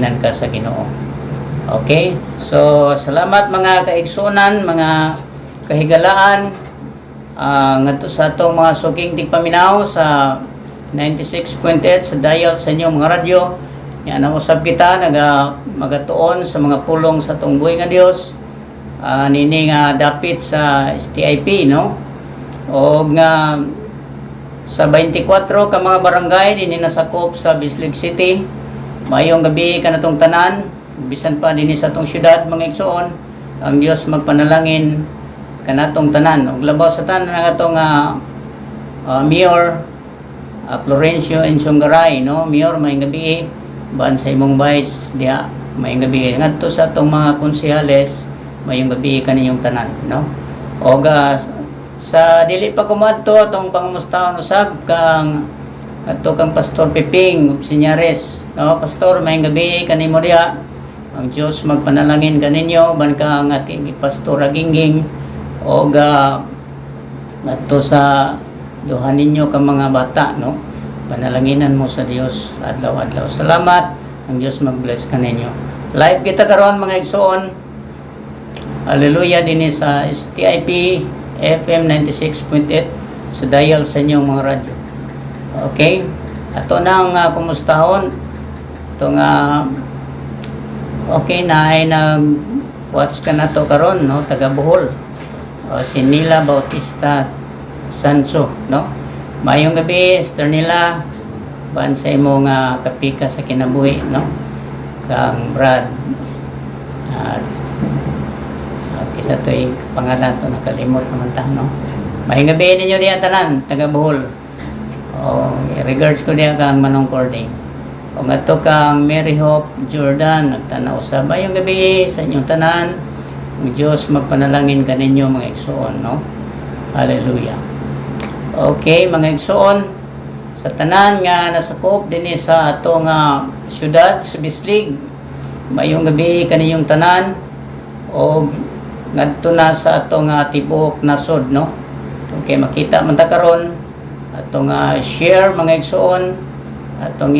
panalanginanan ka sa Ginoo. Okay? So, salamat mga kaigsunan, mga kahigalaan, ngadto sa atong mga suking tigpaminaw sa 96.8 sa dial sa inyong mga radyo. Yan, nausap kita, magatuon sa mga pulong sa atong buhay nga Dios. Nini nga dapit sa STIP, no? O nga sa 24 ka mga barangay dinhi nasakop sa Bislig City. Mayong gabi kanatong tanan, bisan pa dinhi sa atong syudad mga igsoon, ang Dios magpanalangin kanatong tanan. Ug labaw sa tanan nga atong Mayor Florencio Enchongaray, no? Mayor, mayong gabi. Baan sa imong vice diha, mayong gabi. Ngadto sa atong mga konsehales, mayong gabi kaninyong tanan, no? Og sa dili pa kumadto atong pangumustahon usab kang adto kang Pastor Piping Sinyares, no? Pastor, mayong gabi kanimo diha. Ang Dios magpanalangin kaninyo ban ka ang ating Pastor Agingging og adto sa duha ninyo ka mga bata, no? Panalanginan mo sa Dios adlaw-adlaw. Salamat. Ang Dios mag-bless kaninyo. Live kita karon mga igsoon. Hallelujah dinhi sa STIP FM 96.8 sa dial sa inyong mga radyo. Okay? Ato na ang kumustahon. Ito nga okay na ay nag-watch ka na to karon, no? Taga Bohol. Si Nila Bautista Sanso, no? Mayong gabi, Sister Nila. Baan sa imong kapika sa kinabuhi, no? Kang Brad. Kisa to'y pangalan to, nakalimot naman ta, no? Mayong gabi ninyo diya tanan, taga Bohol. Regards ko diya kang Manong Cording. O nga to kang Mary Hope Jordan, nagtanaw sa mayong gabi sa inyong tanan. Ang Diyos magpanalangin kaninyo mga igsoon, no? Hallelujah. Okay, mga igsoon, sa tanan nga nasakop dinhi sa atong syudad sa Bislig, mayong gabi kaninyong tanan o ngadto na sa atong tibuok nasod, no? Okay, makita man ta karon atong share mga igsoon, atong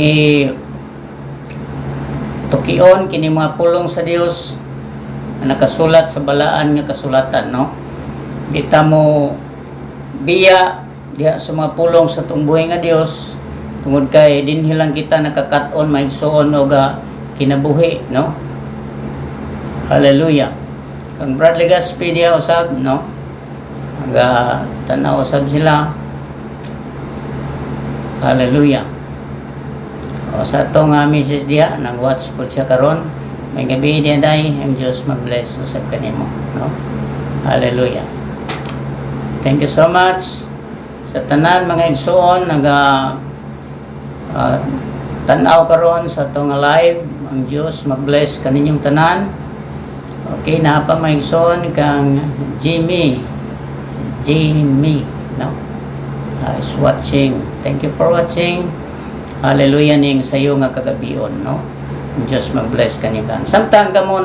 tukion kini mga pulong sa Dios na nakasulat sa balaan nga kasulatan, no? Kita mo biya diha sa mga pulong sa tumbuhay nga Dios tungod kay dinhi lang kita nakakat-on maigsoon og kinabuhi, no? Hallelujah. Kang Brad Legaspi diha usab, no? Tanaw usab sila. Hallelujah. O sa atong misis diha nag-watch po siya karon. May gabi diha day, ang Dios mag-bless usab kanimo, no? Hallelujah. Thank you so much sa tanan mga igsoon tanaw karon sa atong live. Ang Dios mag-bless kaninyong tanan. Okay, na pa mga igsoon kang Jimmy, no? Is watching. Thank you for watching. Hallelujah ning sayo nga kagabion, no? Ang Dios mag-bless kanyo kan. Samtang kamo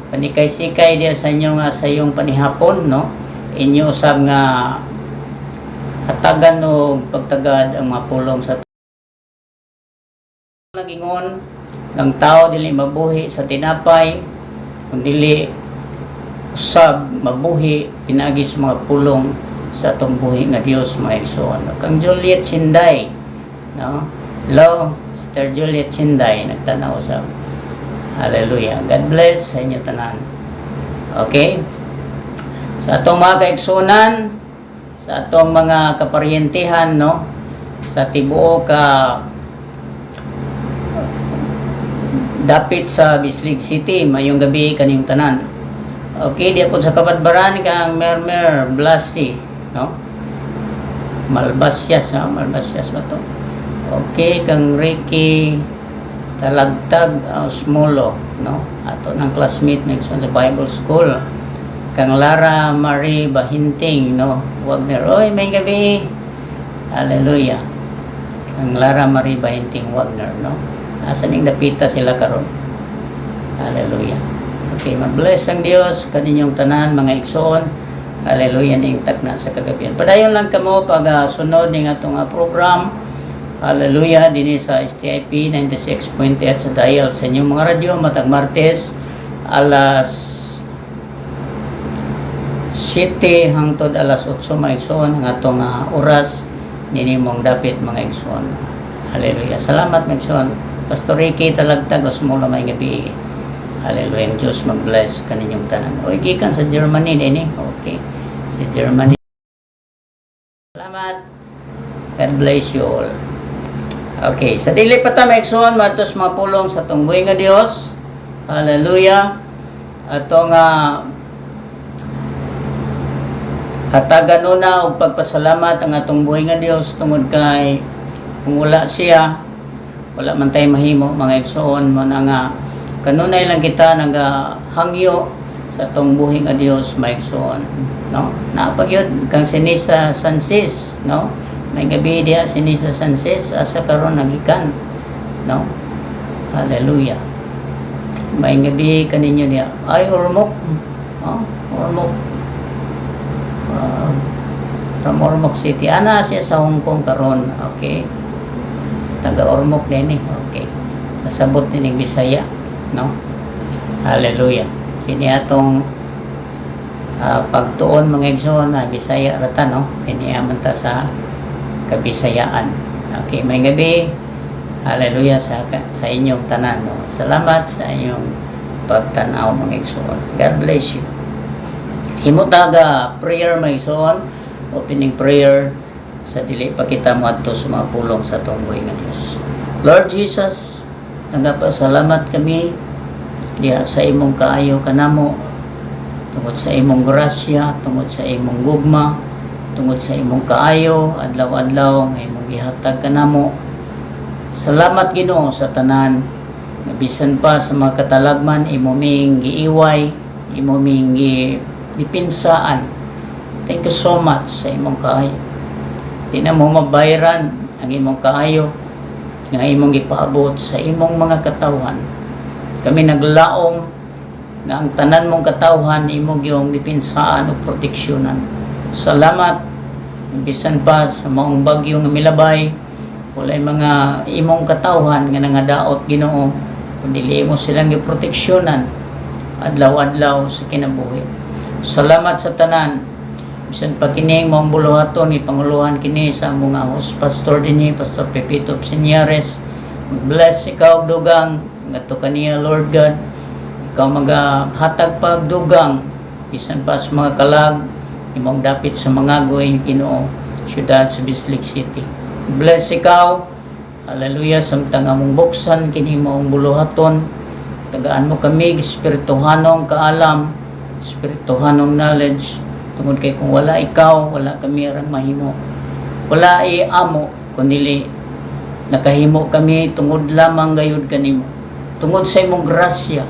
panikay-sikay diya sa inyo nga sa iyong panihapon, no? Inyo usab nga hatagan o pagtagad ang mga pulong sa nagingon ng tao dili mabuhi sa tinapay kundi usab mabuhi pinagi sa mga pulong sa atong buhi nga Dios mga igsoon. Kang Juliet Sinday, no? Hello, Sister Juliet Sinday, nagtanaw usab. Hallelujah. God bless sa inyo tanan. Okay? Sa atong mga kaigsunan, sa atong mga kaparyentehan, no? Sa tibuok dapit sa Bislig City, mayong gabi kaniyong tanan. Okay, di po sa Kabadbaran kang Mermer Blasi, no? Malbasyas, no? Malbasyas ba to? Okay, kang Ricky Talagtag Osmolo, no? Ato ng classmate na sa Bible School. Kang Lara Marie Bahinting, no? Wagner. Oy, may gabi. Hallelujah. Kang Lara Marie Bahinting Wagner, no? Asan ning dapita sila karon? Hallelujah. Okay, mag-bless ang Dios kaninyong tanan mga igsoon. Hallelujah ning tagna sa kagabihan. Padayon lang kamo pag sunod ning atong program Hallelujah, din sa STIP 96.8 sa dial sa inyong mga radyo matag Martes alas 7 hangtod alas 8 mga igsoon ang atong oras ninimong dapit mga igsoon. Hallelujah. Salamat mga igsoon. Pastor Ricky talagtag usmula may gabi. Hallelujah. Ang Diyos mag-bless kaninyong tanan. O ikikan sa Germany din Okay. Sa Germany. Salamat. God bless you all. Okay, sa dili pa ta maigsoon matos mga pulong sa tong buhi nga Dios. Hallelujah. Atong hatagan una og pagpasalamat ang atong buhi nga Dios tungod kay kung wala siya wala man tay mahimo mga igsoon mo na nga kanunay lang kita nagahangyo sa atong buhi nga Dios maigsoon, no? Napagyud kang Sinisa Sansis, no? May gabi diya Sinisa Sansis asa karon nagikan, no? Hallelujah. May gabi kaninyo diya ay Ormoc, Ormoc, from Ormoc City ana siya sa Hong Kong karon. Okay, taga Ormoc din okay, kasabot ni Bisaya, no? Hallelujah. Kini atong pagtuon mga igsoon na Bisaya rata, no? Kini man ta sa Kabisayaan. Okay, may gabi. Hallelujah sa inyong tanan, no? Salamat sa inyong pagtanaw mga igsoon. God bless you. Himo taga prayer mga igsoon, opening prayer sa dili pa kita moadto sa mga pulong sa atong buhi nga Dios. Lord Jesus, nagapasalamat kami diha sa imong kaayo kanamo, tungod sa imong grasya, tungod sa imong gugma, tungod sa imong kaayo adlaw-adlaw nga imong gihatag kanamo. Salamat Ginoo sa tanan, bisan pa sa mga katalagman imo ming giiway, imo ming gipinsaan. Thank you so much sa imong kaayo. Di na mo mabayaran ang imong kaayo nga imong gipaabot sa imong mga katawhan. Kami naglaom na ang tanan mong katawhan imo gyung dipinsaan o proteksyonan. Salamat bisan pa sa maong bagyo nga milabay, walay mga imong katawhan nga nangadaot Ginoo, kundi imo silang giproteksyonan adlaw-adlaw sa kinabuhi. Salamat sa tanan bisan pa kining maong buluhaton ipanguluhan kini sa mga host pastor dinhi, Pastor Pepito Sinyares. Bless ikaw dugang ngadto kaniya Lord God, ikaw magahatag pagdugang bisan pa sa mga kalag imong dapit sa mga goy Ginoo syudad sa Bislig City. Bless ikaw. Hallelujah. Samtang among buksan kini maong buluhaton, tagaan mo kami espirituhanong kaalam, espirituhanong knowledge, tungod kay kung wala ikaw wala kami arang mahimo. Wala amo kundi nakahimo kami tungod lamang gayud kanimo, tungod sa imong grasya,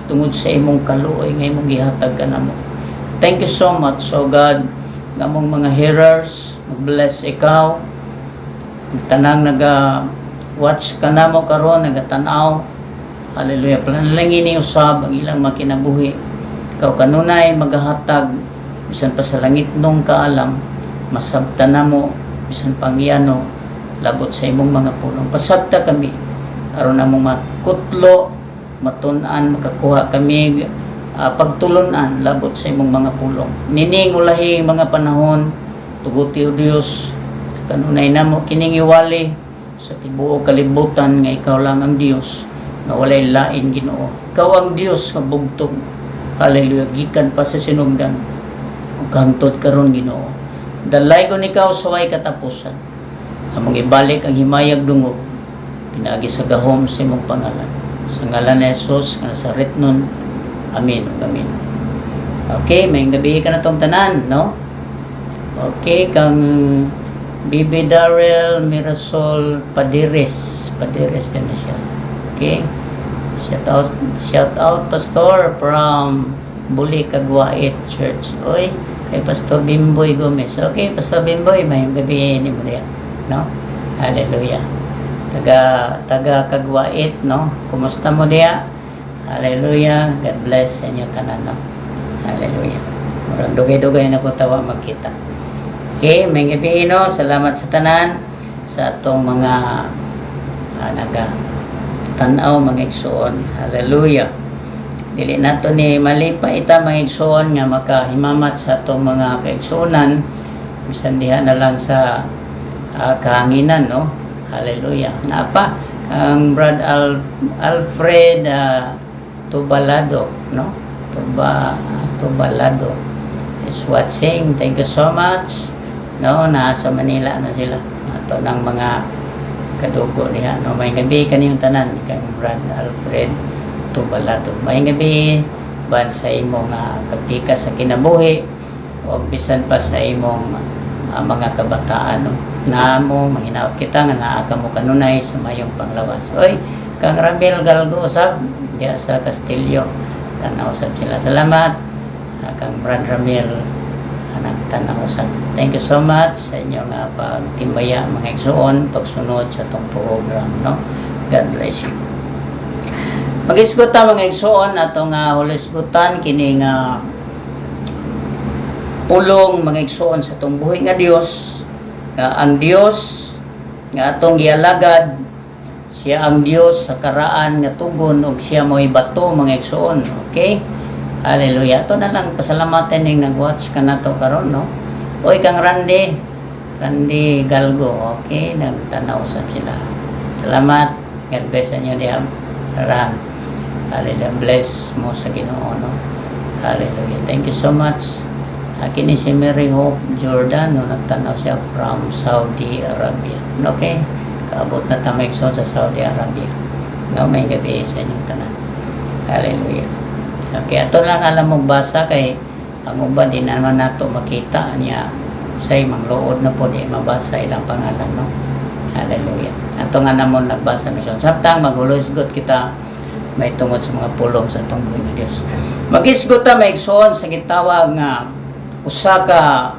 tungod sa imong kaluoy nga imong gihatag kanamo. Thank you so much, so God, nga mong mga hearers, mag-bless ikaw, tanang naga-watch ka na mo karon, nagatanaw. Hallelujah. Panalangin ni usab ang ilang makinabuhi. Ikaw kanunay magahatag, bisan pa sa langit nung kaalam, masabta na mo, bisan pangyano, labot sa imong mga pulong. Pasabta kami, aron na mong makutlo, matunan, makakuha kami, pagtulunan labot sa imong mga pulong. Nining ulahi mga panahon, tuguti o Dios, kanunay namo kining iwali sa tibuok kalibutan nga ikaw lang ang Dios, nga walay lain Ginoo. Ikaw ang Dios nga bugtong. Hallelujah. Gikan pa sa sinugdan ug hangtod karon Ginoo. Dalaygon ikaw sa way katapusan. Among ibalik ang himayag dungog, pinaagi sa gahom sa imong pangalan. Sa ngalan ni Jesus nga Nazaret nun. Amen. Amen. Okay, may gabi ka na tong tanan, no? Okay, kang Bibi Darrell Mirasol Padires din na siya. Okay? Shout out Pastor from Buli Kagwait Church. Oy, kay Pastor Bimboy Gomez. Okay, Pastor Bimboy, may gabi ni mo diyan, no? Hallelujah. Taga Kagwait, no? Kumusta mo diya? Hallelujah. God bless sa inyo tanan, no? Hallelujah. Murag dugay-dugay na po tawa magkita. Okay, may gabi, no? Salamat sa tanan. sa atong mga naga tanaw mga igsoon. Hallelujah. Dili nato ni malipay ita mga igsoon nga makahimamat sa atong mga kaigsuonan bisan diha na lang sa kahanginan, no? Hallelujah. Napa ang Brad Alfred Tubalado, no? Tubalado is watching. Thank you so much. No, nasa Manila na sila. Ato ng mga kadugo niya, no? May gabi kaniyong tanan kang Brad Alfred Tubalado. May gabi ban sa imong kapika sa kinabuhi o bisan pa sa imong mga kabataan, no? Namo mahinaot kita nga naa ka mo kanunay sa mayong panglawas. Oy, kang Ramil Galgo usab diya sa Castillo, tanaw usab sila. Salamat kang Brad Ramil nagtanaw usab. Thank you so much sa inyong pagtimbaya mga igsoon, pagsunod sa tong program, no? God bless you. Mag-isgutan mga igsoon atong hulisgutan kining pulong mga igsoon sa tong buhi nga Dios. Ang Dios nga atong gialagad, siya ang Dios sa karaan nga tugon ug siya mo'y bato mga igsoon. Okay? Hallelujah. Ato na lang pasalamatan ning nag-watch kanato karon, no? Oy kang Randy Galgo, okay? Nagtanaw usab sila. Salamat. God bless inyo diha. Ran. Hallelujah. Bless mo sa Ginoo, no? Hallelujah. Thank you so much. Kini si Mary Hope Jordan, no? Nagtanaw siya from Saudi Arabia. Okay? Kaabot na tamekson sa Saudi Arabia. No, may gabi sa inyong tanan. Hallelujah. Okay, ato lang alam mo basa kay ang uban din naman nato makita niya say mangluod na po di mabasa ilang pangalan, no? Hallelujah. Ato nga namon nagbasa mission. Samtang maghulusgot kita may tungod sa mga pulong sa atong buhi nga Dios. Mag-isgot ta maigsoon sa gitawag nga usa ka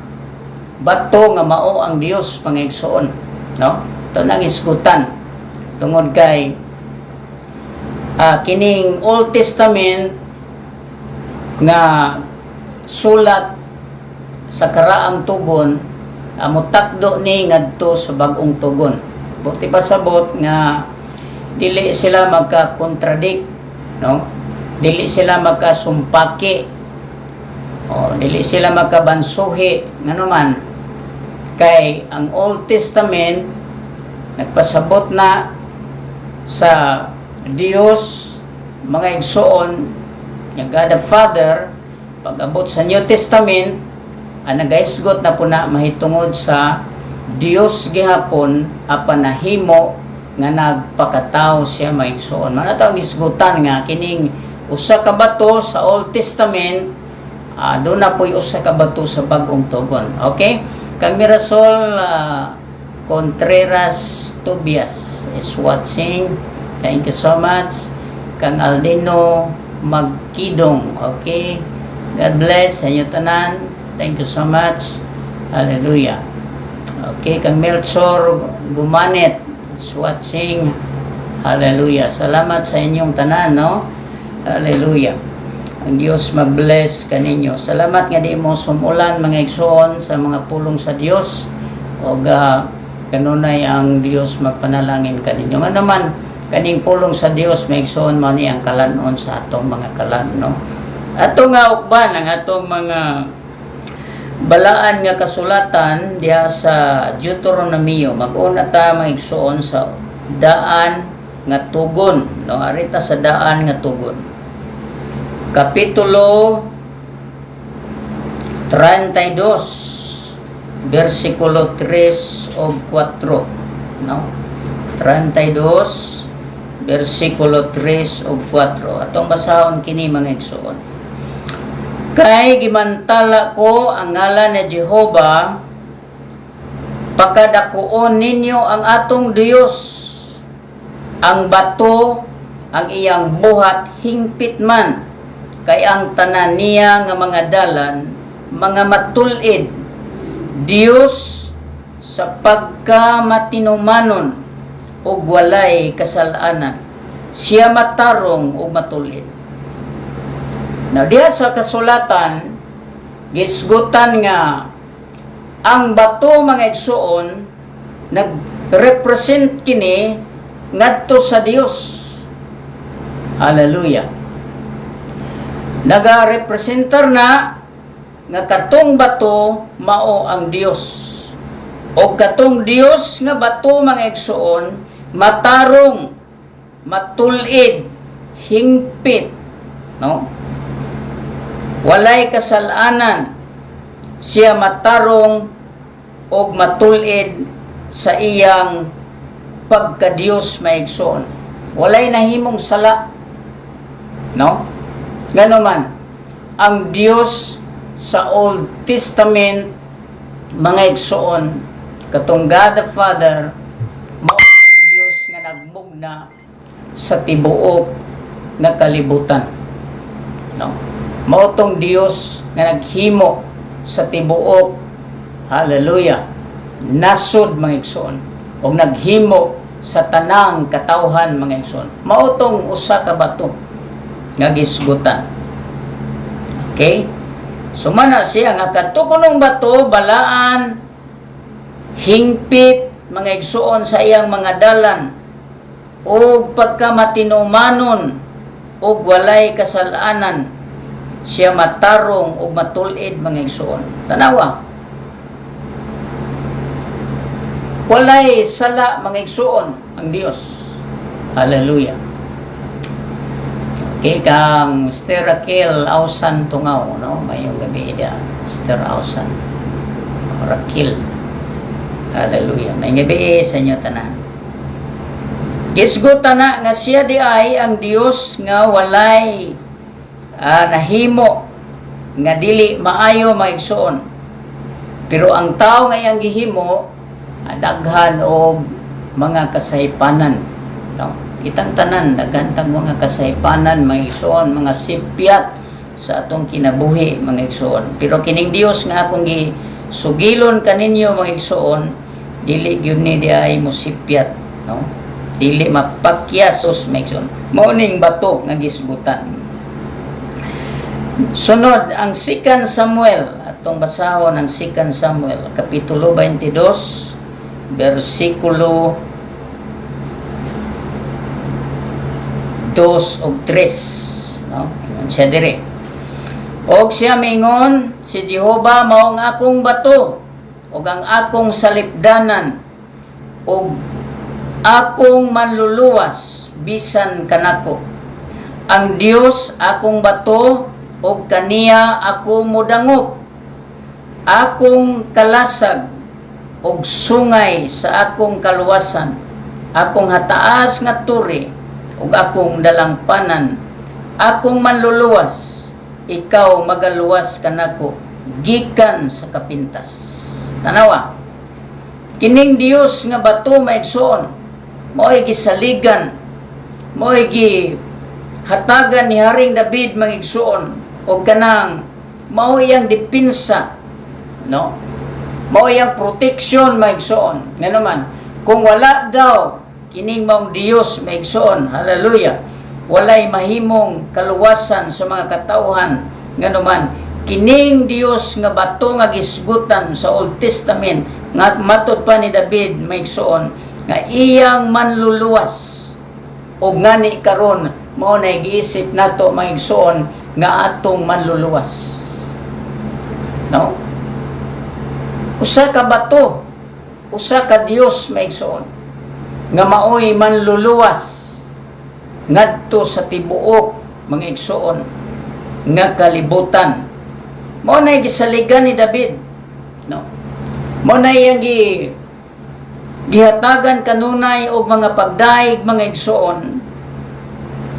bato nga mao ang Dios pangigsoon, no? Ito nang isgutan tungod kay kining Old Testament nga sulat sa karaang tugon mutakdo ni ngadto sa bag-ong tugon. Buti pasabot nga dili sila magka-contradict, no? Dili sila magkasumpaki dili sila magkabansuhi ngano man kay ang Old Testament nagpasabot na sa Dios mga igsoon nga God the Father. Pag-abot sa New Testament nagaisgot na po na mahitungod sa Dios gihapon apan nahimo nga nagpakatao siya mga igsoon. Manato ang isgutan nga kining usa ka bato sa Old Testament doon na po'y usa ka bato sa bag-ong tugon. Okay? Kang Mirasol Contreras Tobias is watching. Thank you so much. Kang Aldino Magkidong. Okay? God bless sa inyo tanan. Thank you so much. Hallelujah. Okay, kang Melchor Gumanet is watching. Hallelujah. Salamat sa inyong tanan, no? Hallelujah. Ang Diyos mag-bless kaninyo. Salamat nga di mo sumulan mga igsoon sa mga pulong sa Diyos. O kanunay ang Diyos magpanalangin kaninyo. Nga naman, kaning pulong sa Diyos, mga igsoon mo ni ang kalanon sa atong mga kalan, no? Ato nga ukban, ang atong mga balaan nga kasulatan diya sa Deuteronomio. Mag-una ta mga igsoon sa daan nga tugon, no? Arita sa daan nga tugon. Kapitulo 32 versikulo 3 o 4, no? 32 versikulo 3 o 4. Atong basahon kini mga igsoon. Kay gimantala ko ang ngalan ni Jehova, pakadakuon ninyo ang atong Dios, ang bato ang iyang buhat hingpit man, kay ang tanan niya nga mga dalan mga matulid, Dios sa pagkamatinumanon ug walay kasalanan, siya matarong ug matulid. Now diha sa kasulatan gisgutan nga ang bato mga igsoon represent kini ngadto sa Dios. Hallelujah. Naga-representar na nga katong bato mao ang Dios. O katong Dios nga bato mga igsoon matarong, matulid, hingpit, no? Walay kasalanan, siya matarong og matulid sa iyang pagka-Dios maigsoon. Walay nahimong sala, no? Ngano man ang Dios sa Old Testament mga igsoon, katong God the Father, mao tong Dios nga nagmugna sa tibuok nga kalibutan, no? Mao tong Dios nga naghimo sa tibuok, hallelujah, nasod mga igsoon, o naghimo sa tanang katawhan mga igsoon. Mao tong usa ka bato nga gisgutan. Okay? Sumana siya nga katukunong bato balaan, hingpit mga igsoon sa iyang mga dalan, o pagkamatinumanon o walay kasalanan, siya matarong o matulid mga igsoon. Tanawa, walay sala mga igsoon ang Dios. Hallelujah. Okay, kang Mr. Raquel Ausan Tungaw, no? Mayong gabi dia, Mr. Ausan Raquel. Hallelujah. May gabi sa inyo tanan. Gisgutan na nga siya di ay ang Dios nga walay nahimo nga dili maayo maigsoon. Pero ang tao nga iyang gihimo daghan og mga kasaypanan, no? Kitang tanan daghan tag mga kasaypanan maigsoon, mga sipyat sa atong kinabuhi mga igsoon. Pero kining Dios nga akong gisugilon kaninyo mga igsoon, dili gyud ni di ay mosipyat, no? Dili mapakyasos mga igsoon. Mao ning bato nga gisgutan. Sunod ang 2 Samuel, atong basahon ang 2 Samuel kapitulo 22 bersikulo 2 ug 3, no? Siya dire. Og siya mingon, si Jehova mao ang akong bato ug ang akong salipdanan ug akong manluluwas bisan kanako. Ang Dios akong bato ug kaniya ako modangop. Akong kalasag ug sungay sa akong kaluwasan. Akong hataas nga turi ug akong dalangpanan, akong manluluwas, ikaw magaluwas kanako gikan sa kapintas. Tanawa, kining Dios nga bato maigsoon, mao'y gisaligan, mao'y gihatagan ni Haring David maigsoon, o kanang mao iyang depensa, no? Mao iyang protection maigsoon. Nga naman, kung wala daw kining maong Dios maigsoon, hallelujah, walay mahimong kaluwasan sa mga katawhan. Nganuman, kining Dios nga bato nga gisgutan sa Old Testament nga matud pa ni David maigsoon nga iyang manluluwas, o ngani karon mao na giisip nato maigsoon nga atong manluluwas, no? Usa ka bato, usa ka Dios maigsoon nga maoy manluluwas ngadto sa tibuok mga igsoon nga kalibutan. Mao na gisaligan ni David, no? Mao na iyang gihatagan kanunay og mga pagdaig mga igsoon.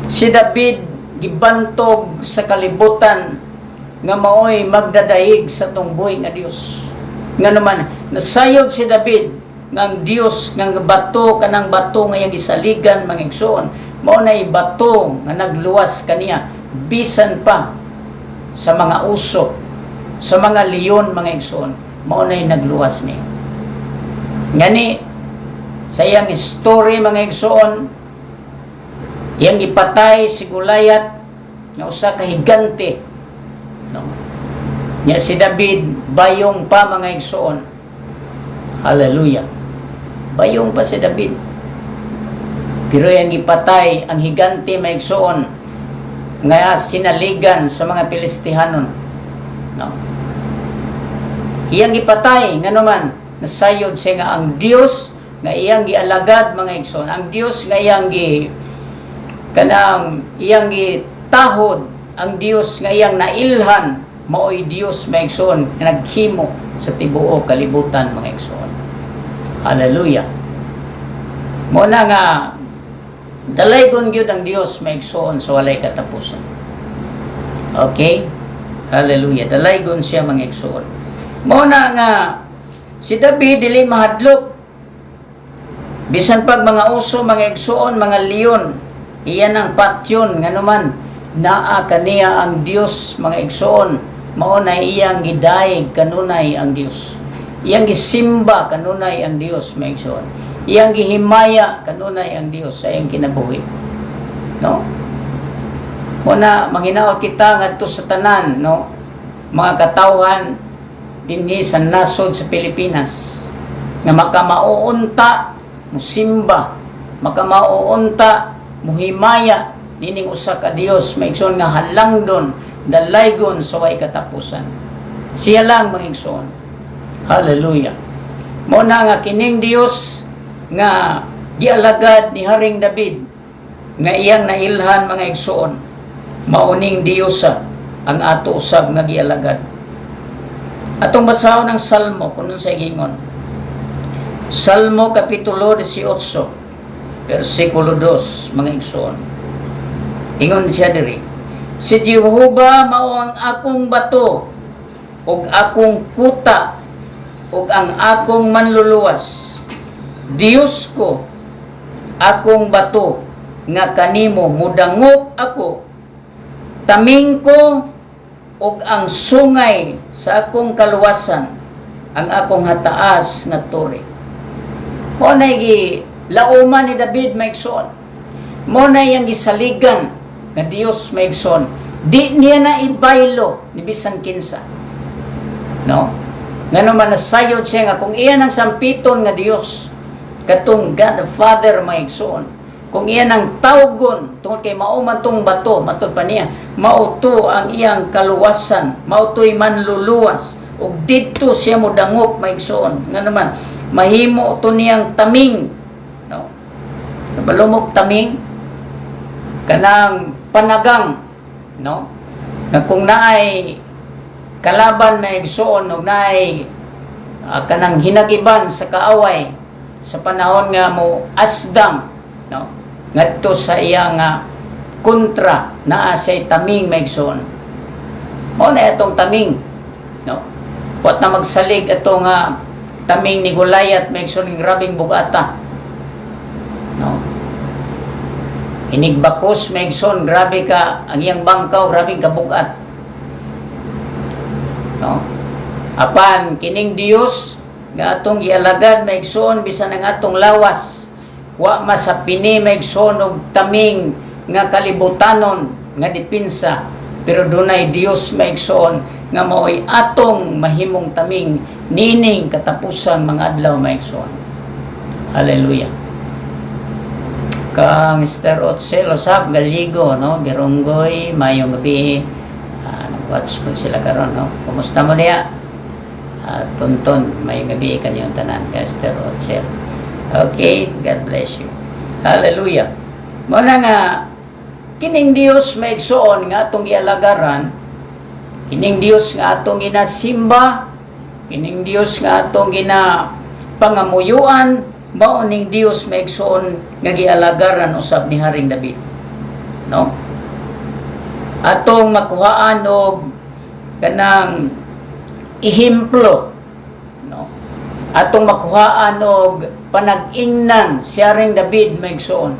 Si David gibantog sa kalibutan nga maoy magdadaig sa tungboy nga Dios. Nga naman nasayod si David ng Dios ng bato, kanang bato nga iyang gisaligan mga igsoon, mao nay bato nga nagluwas kaniya bisan pa sa mga uso, sa mga leon mga igsoon, mao nay nagluwas niya. Ngani sa iyang story mga igsoon, iyang ipatay si Goliath nga usa ka higante, no? Nya si David bayong pa mga igsoon, hallelujah, bayong pa si David. Pero yang gipatay ang higante maigsoon nga sinaligan sa mga Pilistihanon. No? Iyang gipatay nga naman nasayod siya nga ang Dios nga iyang gialagad mga igsoon. Ang Dios nga iyang iyang gitahod, ang Dios nga iyang nailhan maoy Dios mga igsoon nga naghimo sa tibuok kalibutan mga igsoon. Hallelujah. Muna nga dalaygon gyud ang Dios maigsoon sa walay katapusan. Okay? Hallelujah. Dalaygon siya mga igsoon. Muna nga si David dili mahadlok. Bisan pag mga uso, mga igsoon, mga leon, iyan ang patyon nga naman naa kaniya ang Dios mga igsoon. Mao na iyang gidayeg kanunay ang Dios. Iyang gisimba kanunay ang Dios mga igsoon. Iyang gihimaya kanunay ang Dios sa iyang kinabuhi. No? Muna manghinaot kita ngadto sa tanan, no? Mga katawhan dinhi sa nasod sa Pilipinas nga makamauunta musimba, makamauunta muhimaya dining usa ka Dios maigsoon nga halangdon dalaygon sa way katapusan. Siya lang mga igsoon. Hallelujah. Muna nga kining Dios nga gialagad ni Haring David nga iyang nailhan mga igsoon, mauning Diyosa ang ato usab nga gialagad. Atong basahon ng Salmo kuno sa gingon. Salmo kapitulo 18 versikulo 2 mga igsoon. Ingon siya diri, si Jehovah mao ang akong bato ug akong kuta ug ang akong manluluwas. Dios ko, akong bato, nga kanimo mudangop ako, taming ko, ug ang sungay sa akong kaluwasan, ang akong hataas nga turi. Mo na lauman ni David maigsoon. Mo na iyang gisaligan nga Dios maigsoon. Di niya na ibaylo ni bisan kinsa. No? Nga naman nasayod siya nga kung iyan ang sampiton nga Dios, katong God the Father maigsoon, kung iyan ang tawgon tungod kay mao man tong bato, matud pa niya, mao to ang iyang kaluwasan, mao to'y manluluwas, ug didto siya mo dangop maigsoon. Nga naman mahimo to niyang taming, no? Nabalumok taming kanang panagang, no? Nga kung naay kalaban maigsoon ug naay kanang hinagiban sa kaaway sa panahon nga mo asdam, no? Ngadto sa iyang kontra naa say taming maigsoon. Mao na itong taming, no? Wat na magsalig atong taming ni Goliath maigsoon ng grabing bugata, no? Inigbakos maigsoon, grabe ka ang iyang bangkaw, grabing kabugat, no? Apan kining Dios nga atong gialagad maigsoon bisan ang atong lawas, wa masapini maigsoon og taming nga kalibutanon nga depensa, pero dunay Dios maigsoon nga maoy atong mahimong taming nining katapusan mga adlaw maigsoon. Hallelujah. Kang Mr. Otsel usab galigo, no? Bironggoy mayong gabi. Nag-watch po sila karon, no? Kumusta mo niya? Tunton mayong gabi kanyang tanan, Mr. Otsel. Okay, God bless you. Hallelujah. Muna nga kining Dios maigsoon nga atong gialagaran, kining Dios nga atong ginasimba, kining Dios nga atong pangamuyuan, mao ning Dios maigsoon nga gialagaran usab ni Haring David, no? Atong makuhaan og kanang ehemplo, no? Atong makuhaan og panag-ingnan si Haring David maigsoon.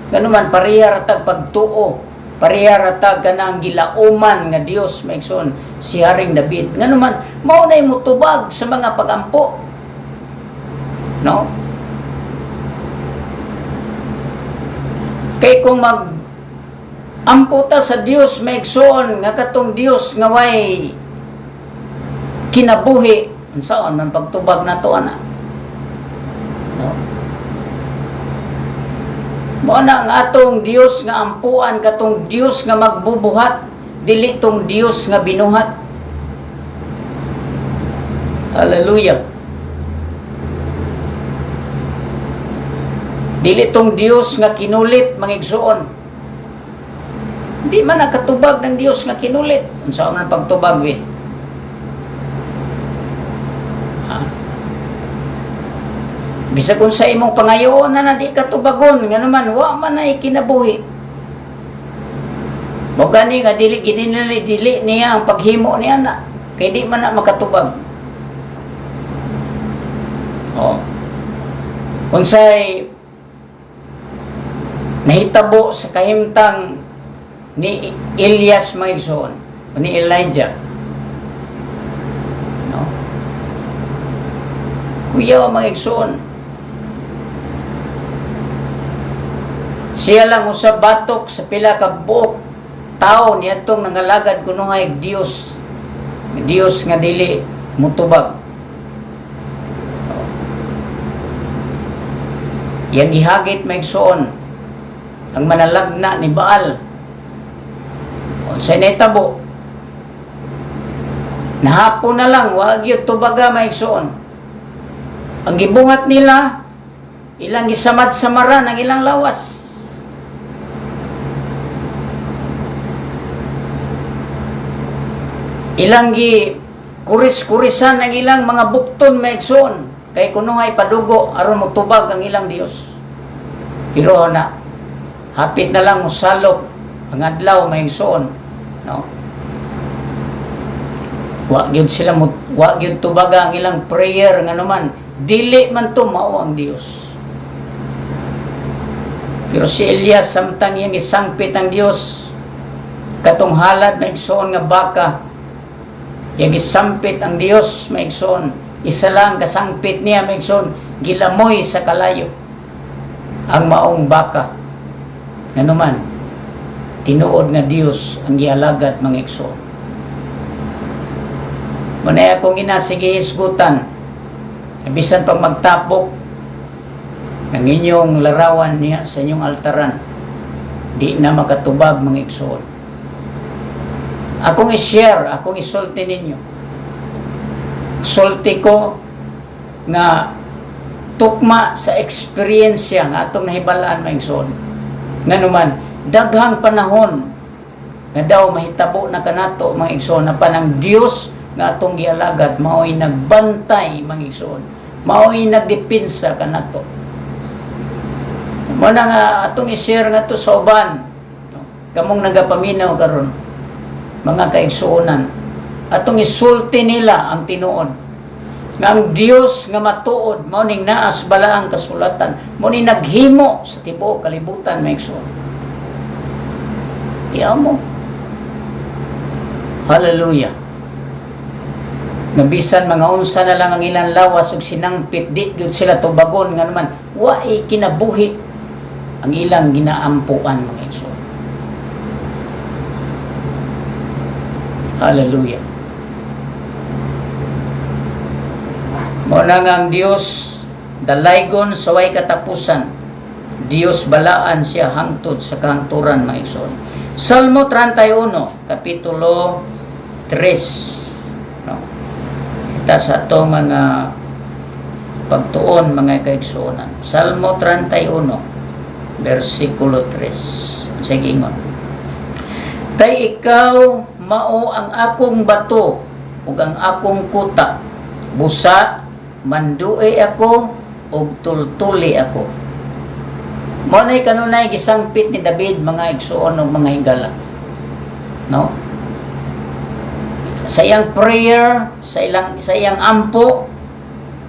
Ganuman pareha ratag pagtuo, pareha ratag kanang gilauman nga Dios maigsoon si Haring David. Ganuman mao nay mutubag sa mga pagampo, no? Kay kung amputa sa Dios maigsoon nga katong Dios nga way kinabuhi, unsaon man pagtubag nato ana, no? Mao na ang atong Dios nga ampuan, katong Dios nga magbubuhat, dili tong Dios nga binuhat. Hallelujah. Dili tong Dios nga kinulit, mga igsoon. Di man nakatubag ng Dios nga kinulit. Unsa man pagtubag we? Bisag kung sa imong pangayoon na di katubagon, nga naman wa man ay kinabuhi. Mo gani nga dili niya ang paghimo niya na kay di man na makatubag. Oh. Unsay nahitabo sa kahimtang ni Elias Maigsoon, ni Elijah. No? Kuya Maigsoon, siya lang usab batok sa pila ka buok tao niadtong nangalagad kunuhay Dios. Dios nga dili mutubag. Yang gihagit maigsoon ang manalagna ni Baal. Unsay nahitabo? Nahapon na lang wa gyud tubaga maigsoon. Ang gibungat nila ilang gisamad-samaran ang ilang lawas. Ilang gi kuris-kurisan ang ilang mga bukton maigsoon kay kunuhay padugo aron motubag ang ilang Dios. Pero na hapit na lang mosalop ang adlaw maigsoon, no? Wa gyud tubaga ang ilang prayer nga naman dili man to mao ang Dios. Pero si Elias samtang iyang isangpit ang Dios katong halad maigsoon nga baka, yang gisampit ang Dios maigsoon, isa lang kasangpit niya maigsoon, gilamoy sa kalayo ang maong baka. Ngano man tinuod nga Dios ang gialagad mga igsoon. Manay akong ginasige hisgutan, bisan pag magtapok ng inyong larawan niya sa inyong altaran, di na makatubag mga igsoon. Akong i-share, akong isulti ninyo. Sulti ko nga tukma sa eksperyensya nga atong nahibalaan maigsoon. Nga naman, daghang panahon nga daw mahitabo na kanato mga igsoon na panang Dios nga atong gialagad mao'y nagbantay mga igsoon. Mao'y nagdepensa kanato. Mo na nga atong i-share nga to sa uban. Kamong nagapaminaw karon mga kaigsuonan, atong isulti nila ang tinuod nga ang Dios nga matuod mao ning naas balaang kasulatan, mao ning naghimo sa tibuok kalibutan maigsoon. Tiyaw mo. Hallelujah. Nabisan mga unsa na lang ang ilang lawas ug sinangpit, di gyud sila tubagon nga naman wa kinabuhi ang ilang ginaampuan mga igsoon. Hallelujah. Mao na nga ang Dios dalaygon sa way katapusan. Dios balaan siya hangtod sa kahangturan mga igsoon. Salmo 31 kapitulo 3. No. Kita sa ato mga pagtuon mga kaigsuonan. Salmo 31 versikulo 3. Sige ingon. Kay ikaw mao ang akong bato ug ang akong kuta, busa manduay ako ug tultuli ako. Mao nay kanunay gisangpit ni David mga igsuon ug mga higala, no? Sa iyang prayer, sa iyang ampo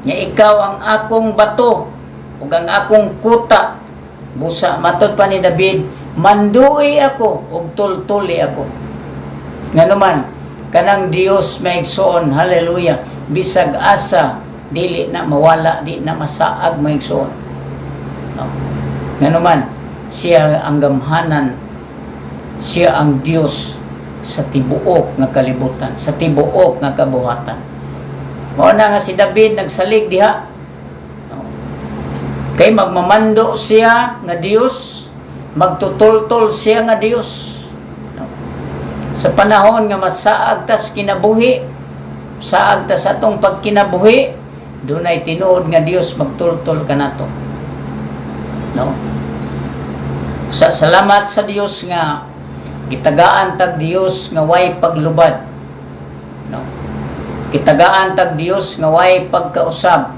nya ikaw ang akong bato ug ang akong kuta, busa matod pa ni David, manduay ako ug tultuli ako. Nga naman, kanang Dios maigsoon, hallelujah, bisag asa, dili na mawala, di na masaag maigsoon. No? Nga naman, siya ang gamhanan, siya ang Dios sa tibuok nga kalibutan, sa tibuok nga kabuhatan. Mao na nga si David nagsalig diha. No? Kay magmamando siya nga Dios, magtutultol siya nga Dios. No? Sa panahon nga masaag tas kinabuhi, saag tas atong pagkinabuhi, dunay tinuod nga Dios magtultol kanato. No? Sa salamat sa Dios nga kitagaan tag Dios nga way paglubad. No? Kitagaan tag Dios nga way pagkausab.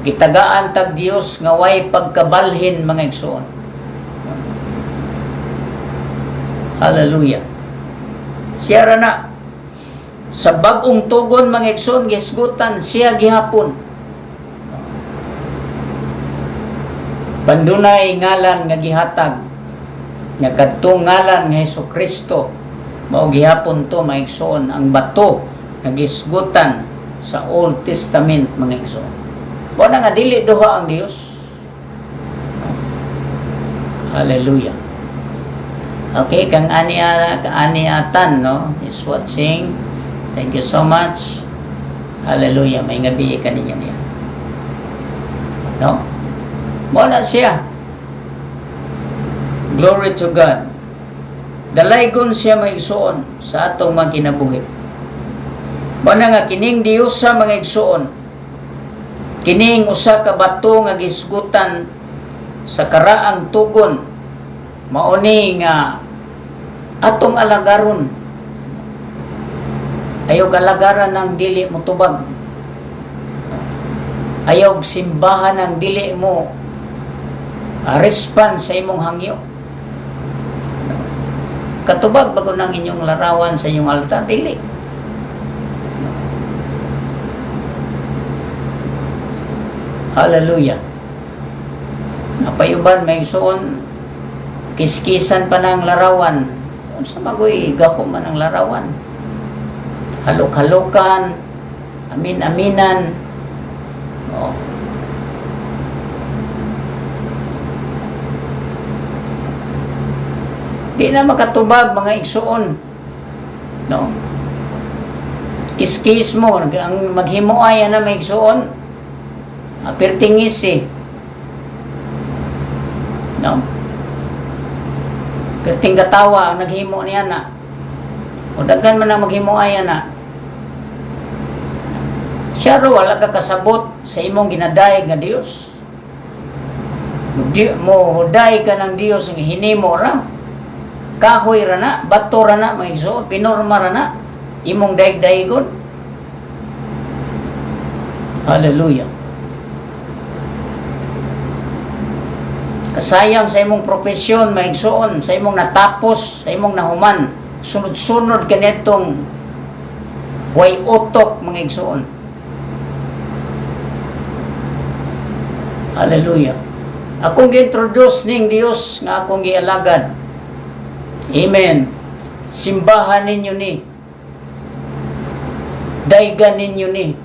Kitagaan tag Dios nga way pagkabalhin mga igsoon. Hallelujah. Siya ra na sa bag-ong tugon mga igsoon gisgutan siya gihapon. Pandunay ngalan nga gihatag nga kadtong ngalan nga Hesukristo mao gihapon to mga igsoon ang bato nga gisgutan sa Old Testament mga igsoon. Wala nga dili duha ang Dios. Hallelujah. Okay, kang aniatan, no, is watching. Thank you so much. Hallelujah. May gabi ka ninyo niya. No? Wala siya. Glory to God. Dalaygon siya mga igsoon sa atong mga kinabuhi. Wala nga kining Dios sa mga igsoon. Kining usa ka bato nga gisgutan sa karaang tugon mauni nga atong alagaron. Ayaw alagaran ng dili mo tubag. Ayaw simbahan ng dili mo respond sa imong hangyo. Katubag bago ng inyong larawan sa inyong altar, dili. Hallelujah. Napayuban may suon kiskisan pa ng larawan. Sa magoy gako man ang larawan. Halok-halokan, amin-aminan. Oh. Di na makatubag mga igsoon. No? Kiskis mo ang maghimuay na may igsoon. Pertingis eh. No? Perting katawa ang naghimo niya na. O daghan man ang maghimo ay na. Siya ro wala ka kasabot sa imong ginadayeg nga Dios. Mo huday ka ng Dios nga hinimo ra. Kahoy ra na, bato ra na, may so pinorma ra na imong daig-daigon. Hallelujah. Kasayang sa imong profesyon, maigsoon, sa imong natapos, sa imong nahuman, sunod-sunod ganitong way utok mga igsoon. Hallelujah. Akong gi-introduce ning Dios nga akong gialagad. Amen. Simbahan ninyo ni. Daigan ninyo ni.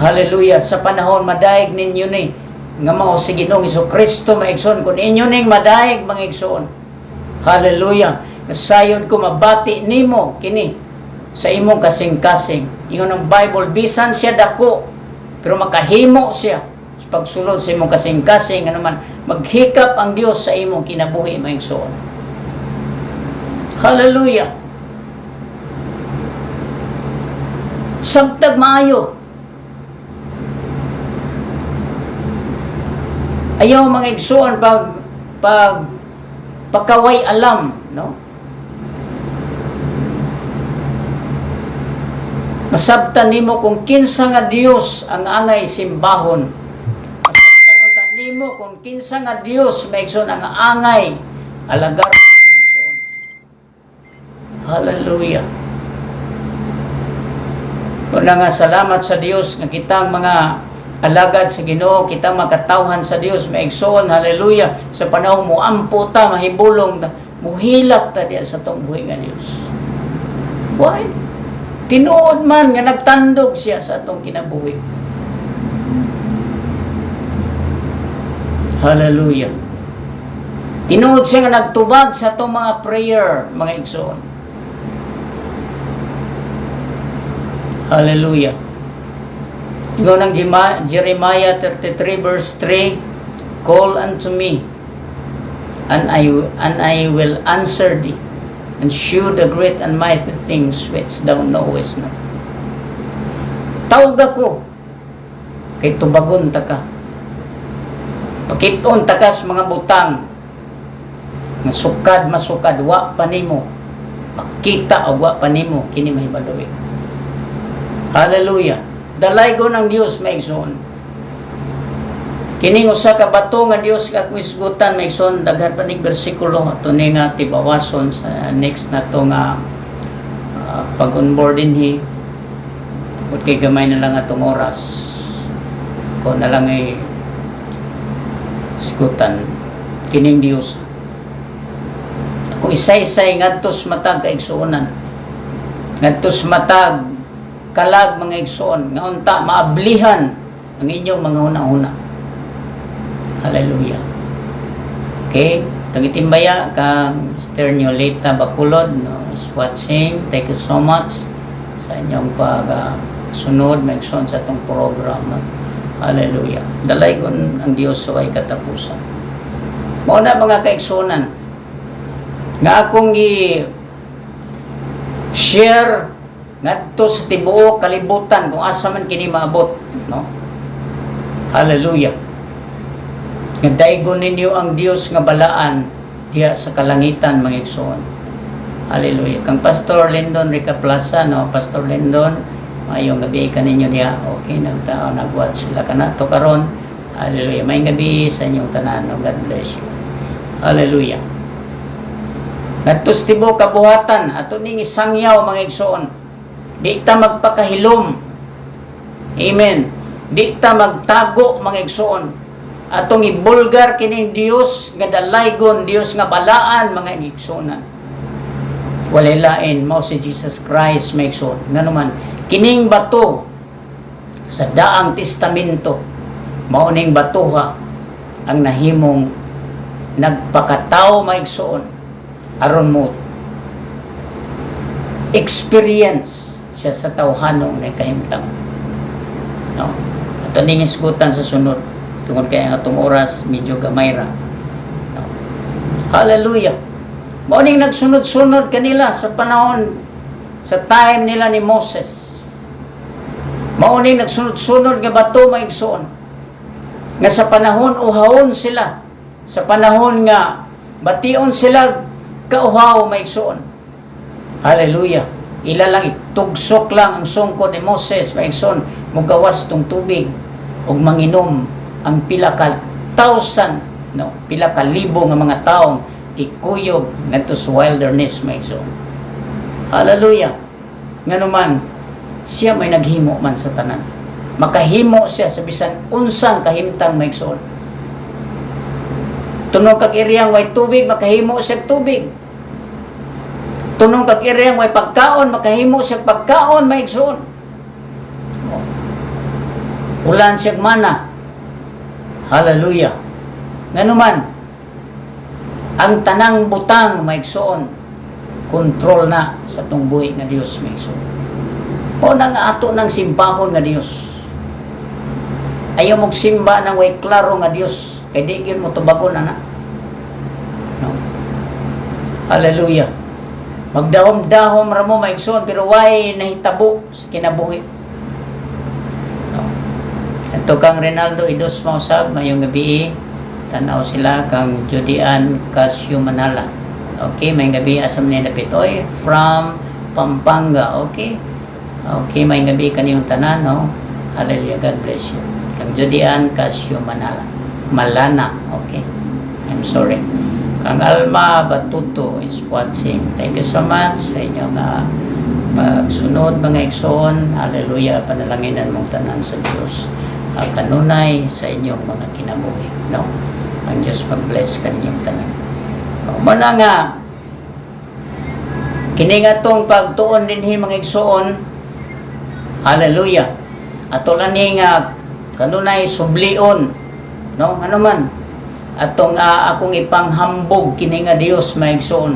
Hallelujah. Sa panahon madaig ninyo ni. Nga mao si Ginoong Hesukristo maigsoon kun inyo ning madaig mga igsoon. Hallelujah. Nasayod ko mabati nimo kini sa imong kasing-kasing. Ingon ang Bible bisan siya dako pero makahimo siya sa pagsulod sa imong kasing-kasing ano man maghikap ang Dios sa imong kinabuhi mga igsoon. Hallelujah. Sabtag maayo. Ayaw mga igsoon pagkaway alam, no? Masabtan nimo kung kinsa nga Dios ang angay simbahon. Masabtan unta nimo kung kinsa nga Dios may igsoon ang angay alagaron mga igsoon. Hallelujah. Una nga salamat sa Dios nga kitang mga alagad sa Ginoo, kita makatawhan sa Dios maigsoon. Hallelujah. Sa panahon mo ampo ta mahibulong ta, muhilak ta diya sa tong buhi nga Dios. Why? Tinuod man nga nagtandog siya sa atong kinabuhi. Hallelujah. Tinuod siya nga nagtubag sa atong mga prayer, mga igsoon. Hallelujah. Ingon ng Jeremiah 33 verse 3, call unto me, and I will answer thee, and shew the great and mighty things which thou knowest not. Tawag ako, kay tubagon ta ka. Pakiton ta ka sa mga butang, nga sukad masukad, wa pa nimo. Makita o wa pa nimo, kini mahibaloy. Hallelujah. Dalaygon ang Dios maigsoon. Kining usa ka bato nga Dios ka isgutan maigsoon, daghan pa ning bersikulo ato ni nga tibawason sa next na to nga pag-onboard dinhi. Ug kay gamay na lang atong oras. Ko na lang ay isgutan kining Dios. Kung isay-say ngadtos matag kaigsuonan, ngadtos matag kalag mga igsoon, nga unta maablihan ang inyong mga una-una. Hallelujah. Okay, tagitimbaya kang Mr. Niolita Baculod no, is watching. Thank you so much sa inyong pag-sunod maigsoon sa itong programa. Hallelujah. Dalaygon ang Diyos sa way katapusan. Mauna mga kaigsuonan, nga akong i-share ngadto sa tibuok kalibutan kung asa man kini maabot, no? Hallelujah. Nga daygon ninyo ang Dios nga balaan diya sa kalangitan mga igsoon. Hallelujah. Kang Pastor Lindon Rica Plaza, no? Pastor Lindon, mayong gabi kaninyo diya. Okay, nag-watch sila kanato karon. Hallelujah. May gabi sa inyong tanan, no? God bless you. Hallelujah. Ngadtos tibuok kabuhatan ato ning isangyaw mga igsoon. Di ta magpakahilom. Amen. Di ta magtago mga igsoon. Atong ibulgar kining Dios nga dalaygon, Dios nga balaan mga igsoonan. Walay lain mao si Jesus Christ mga igsoon. Nganuman kining bato sa daang testamento mao ning batuha ang nahimong nagpakataw mga igsoon aron mo experience siya sa tawhanong na kahimtang. No? Ato ning isgutan sa sunod tungod kay ang atong oras medyo gamay ra. No? Hallelujah. Mao ning nagsunod-sunod kanila sa panahon sa time nila ni Moses. Mao ning nagsunod-sunod nga bato maigsoon. Nga sa panahon uhawon sila, sa panahon nga bation sila kauhaw maigsoon. Hallelujah. Ila lang itugsok lang ang sungkod ni Moses maigsoon, mugawas tong tubig ug manginom ang pila ka 1,000, no, pila ka libo nga mga taong ikuyog ngadto sa wilderness maigsoon. Hallelujah. Nganuman siya may naghimo man sa tanan. Makahimo siya sa bisan unsang kahimtang maigsoon. Tunong kag iriyang way tubig, makahimo siya tubig. Tunong kag iriyang way pagkaon, makahimo siya pagkaon maigsoon. Ulan siya mana. Hallelujah. Nganuman ang tanang butang maigsoon kontrol na sa tong buhi nga Dios maigsoon. O nang ato ng simbahon nga Dios. Ayaw mong simba ng way klaro nga Dios kay di gyud mo tubagon ana. No. Hallelujah. Magdahom-dahom ra mo maigsoon pero way nahitabo sa kinabuhi. No. Ito kang Rinaldo Idos mausab mayong gabi. Tanaw sila kang Judian Casio Manala. Okay, may gabi asam ni Dapitoy from Pampanga. Okay. Okay, may gabi kaniyong tanan, no? Hallelujah, God bless you. Kang Judian Casio Manala. Malana. Okay. I'm sorry. Kang Alma Batuto is watching. Thank you so much sa inyong pagsunod mga igsoon. Hallelujah, panalanginan mong tanan sa Diyos. Kanunay sa inyong mga kinabuhi. No? Ang Diyos mag-bless kaninyong tanan. Muna nga, kining atong pagtuon dinhi mga igsoon. Hallelujah. Ato lang ni nga kanunay sublion. No? Ano man? Atong akong ipanghambog kini nga Dios maigsoon.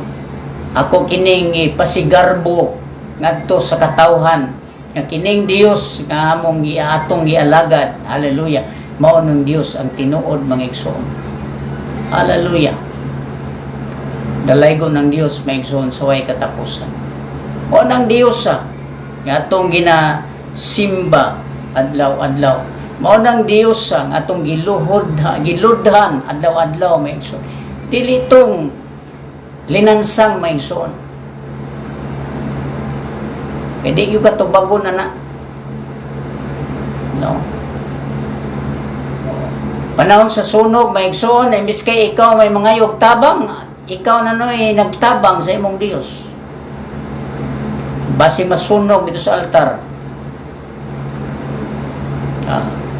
Ako kining ipasigarbo ngadto sa katawhan nga kining Dios nga among atong gialagad. Hallelujah. Mao ng Dios ang tinuod mga igsoon. Hallelujah. Dalaygon ng Dios maigsoon sa way katapusan. O nang Dios nga atong ginasimba adlaw-adlaw. Mao nang Dios nga atong giludhan adlaw-adlaw maigsoon. Dili tong linansang maigsoon. Pwede yung katubagon na. No? Panahon sa sunog maigsoon, imbis kay ikaw may mangayog tabang, ikaw na nagtabang sa imong Dios. Basi masunog dito sa altar.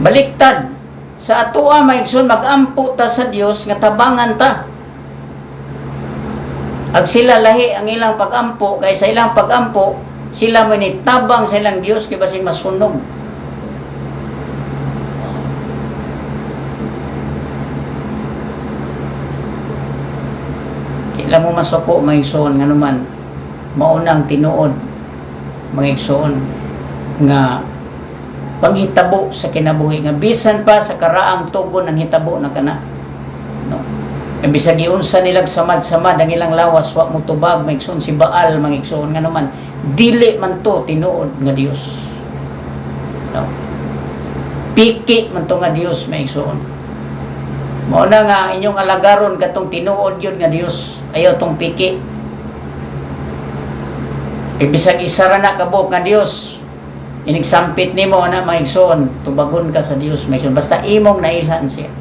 Baliktad sa atoa maigsoon, magampo ta sa Dios nga tabangan ta. Ag sila lahi ang ilang pagampo, kay sa ilang pagampo sila man tabang sa ilang Dios kay basi masunog. Kailan mo masuko maigsoon nga naman maunang tinuod maigsoon nga panghitabo sa kinabuhi nga bisan pa sa karaang tugon ng hitabo na kana, no? Bisag giunsa nilag samad-samad ang ilang lawas wa mo tubag maigsoon si Baal maigsoon nga naman dili man to tinuod nga Dios, no? Piki man to nga Dios maigsoon. Mao na nga inyong alagaron katong tinuod yun nga Dios, ayaw tong piki. Bisag isara na kabuk nga Dios, inigsampit nimo na maigsoon, tubagon ka sa Dios maigsoon basta imong nailhan siya.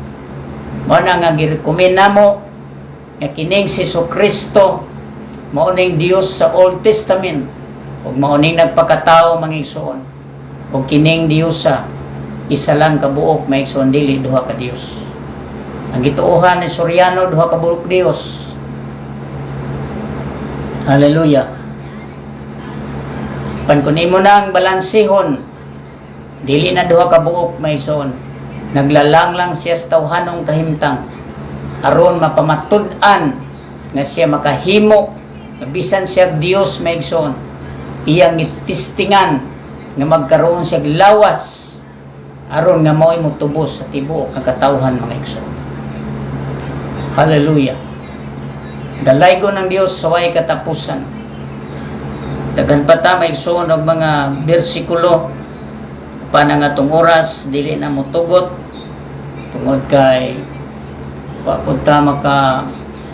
Mao na nga girekomend namo nga kining si Kristo mao ning Dios sa Old Testament ug mao ning nagpakatao maigsoon. Ug kining Dios isa lang kabuok maigsoon, dili duha ka Dios. Ang gituohan ni Soriano duha ka buok Dios. Hallelujah. Pankunimo na ang balansihon, dili na duha ka buok maigsoon. Naglalang lang siya sa tawhanong kahimtang aron mapamatud-an nga siya makahimo nga bisan siya Dios maigsoon, iyang itistingan nga magkaroon siya lawas aron nga mao'y motubos sa tibuok nga katawhan maigsoon. Hallelujah. Dalaygon ng Dios sa way katapusan. Daghan pa ta maigsoon og mga bersikulo panang atong oras dili na motugot tungod kay wa pud ta maka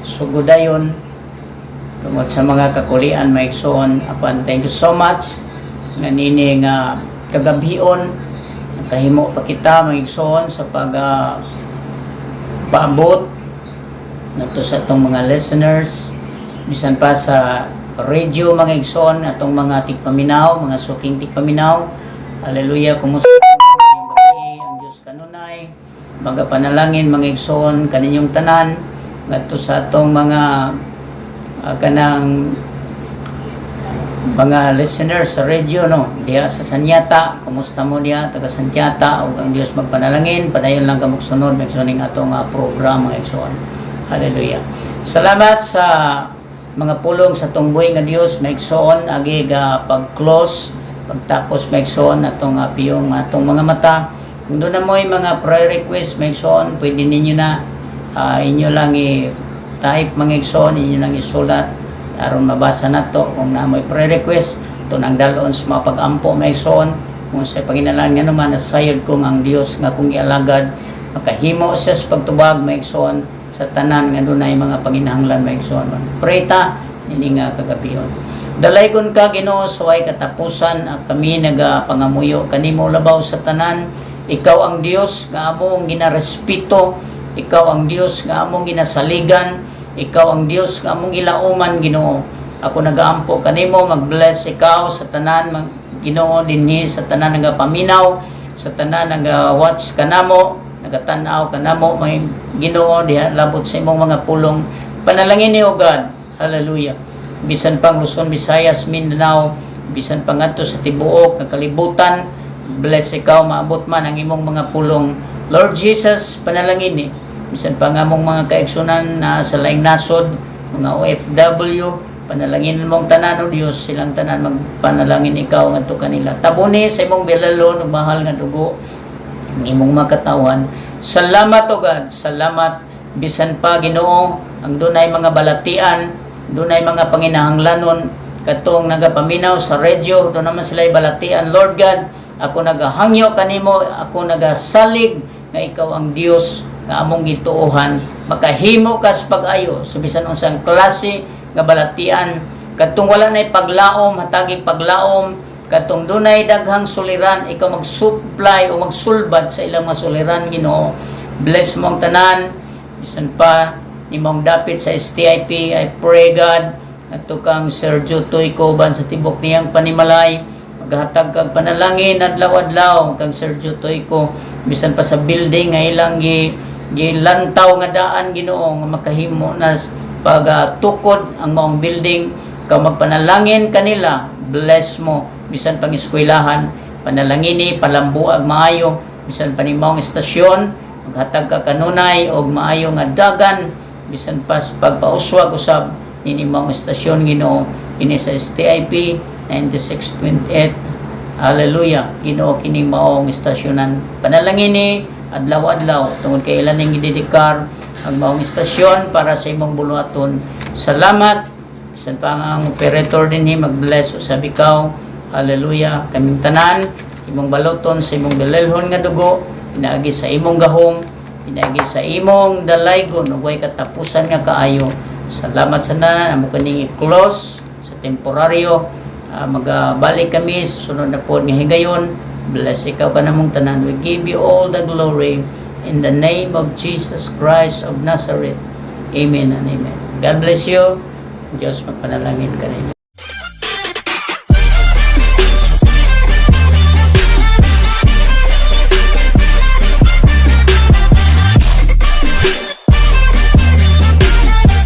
sugodayon tungod sa mga kakulian maigsoon. Apan thank you so much nga nini nga kagabion nakahimo pa kita maigsoon sa paabot nato sa atong mga listeners bisan pa sa radio mga igsoon, atong mga tigpaminaw, mga suking tigpaminaw. Hallelujah. Kumusta kaninyong gabi ang Diyos kanunay, magapanalangin mga igsoon kaninyong tanan ngadto sa atong mga kanang mga listeners sa radio, no, diya sa Sanyata. Kumusta mo diya taga Sanyata, ug ang Dios magpanalangin padayon lang kamog sunod magsuning atong program mga igsoon. Hallelujah. Salamat sa mga pulong sa atong buhay nga Dios maigsoon agi pag-close pagtapos maigsoon atong piyong atong mga mata. Kung doon na mo'y mga prayer request maigsoon, pwede ninyo na inyo lang i-type mga igsoon, inyo lang isulat aron mabasa nato. Kung na mo'y prayer request ito nang dalon sa mga pag-ampo maigsoon, kung sa paginalan nga naman nasayod kong ang Dios nga kung ialagad makahimo siya sa pagtubag maigsoon sa tanan nga dunay mga panginahanglan maigsoon. Pray ta ini nga kagabion. Dalaygon ka Ginoo sa way katapusan, kami nagapangamuyo kanimo labaw sa tanan. Ikaw ang Dios nga among ginarespeto, ikaw ang Dios nga among ginasaligan, ikaw ang Dios nga among gilauman Ginoo. Ako nagaampo kanimo mag-bless ikaw sa tanan Ginoo dinhi sa tanan nagapaminaw, sa tanan naga-watch kanamo, nagatanaw kanamo may Ginoo diha labot sa imong mga pulong. Panalangin ni O God. Hallelujah. Bisan pang Luzon, Visayas, Mindanao, bisan pang adto sa tibuok nga kalibutan, bless ikaw maabot man ang imong mga pulong. Lord Jesus, panalangin ni bisan pa nga mong mga kaigsunan na sa laing nasod, mga OFW, panalangin mong tanan o Dios, silang tanan magpanalangin ikaw ngadto kanila. Tabuni sa imong bilalon ug mahal nga dugo ng imong makatawan. Salamat O God, salamat bisan pa Ginoo ang dunay mga balatian, dunay mga panginahanglanon, katong nagapaminaw sa radyo, doon naman sila balatian. Lord God, ako nagahangyo kanimo, ako nagasalig nga ikaw ang Dios nga among gituohan, makahimo kas pag-ayo sa bisan unsang klase nga balatian, katong wala nay paglaom, hatagig paglaom, katong dunay daghang suliran, ikaw mag-supply o magsulbad sa ilang mga suliran, Ginoo. Bless mo ang tanan, bisan pa nimong dapit sa STIP. I pray God ato kang Sergio Toyco ban sa tibok niyang panimalay, maghatag kag panalangin adlaw-adlaw kang Sergio Toyco, bisan pa sa building nga ilang gilantaw nga daan, Ginoo, nga makahimo na pagtukod ang maong building. Ikaw magpanalangin kanila, bless mo, bisan pang eskwelahan, panalangini, palambuag maayo, bisan pa ni maong estasyon, maghatag ka kanunay og maayo nga dagan, bisan pa pagpauswag usab ni maong estasyon, Ginoo, ini sa STIP 96.8. Hallelujah, Ginoo, kini maong estasyonan, panalangini adlaw-adlaw tungod kay ilan ning gidedikar ang maong estasyon para sa imong buluhaton. Salamat, bisan pa ang operator dinhi mag-bless usab ikaw. Hallelujah, kaming tanan imong baluton sa imong bilelhon nga dugo, pinaagi sa imong gahom, pinaagi sa imong dalaygon ug way katapusan nga kaayo. Salamat sa tanan. Amo kaning i-close sa temporaryo. Magabalik kami sa sunod na pod nga higayon. Bless ikaw kanamong tanan. We give you all the glory in the name of Jesus Christ of Nazareth. Amen and amen. God bless you. Diyos magpanalangin ka ninyo.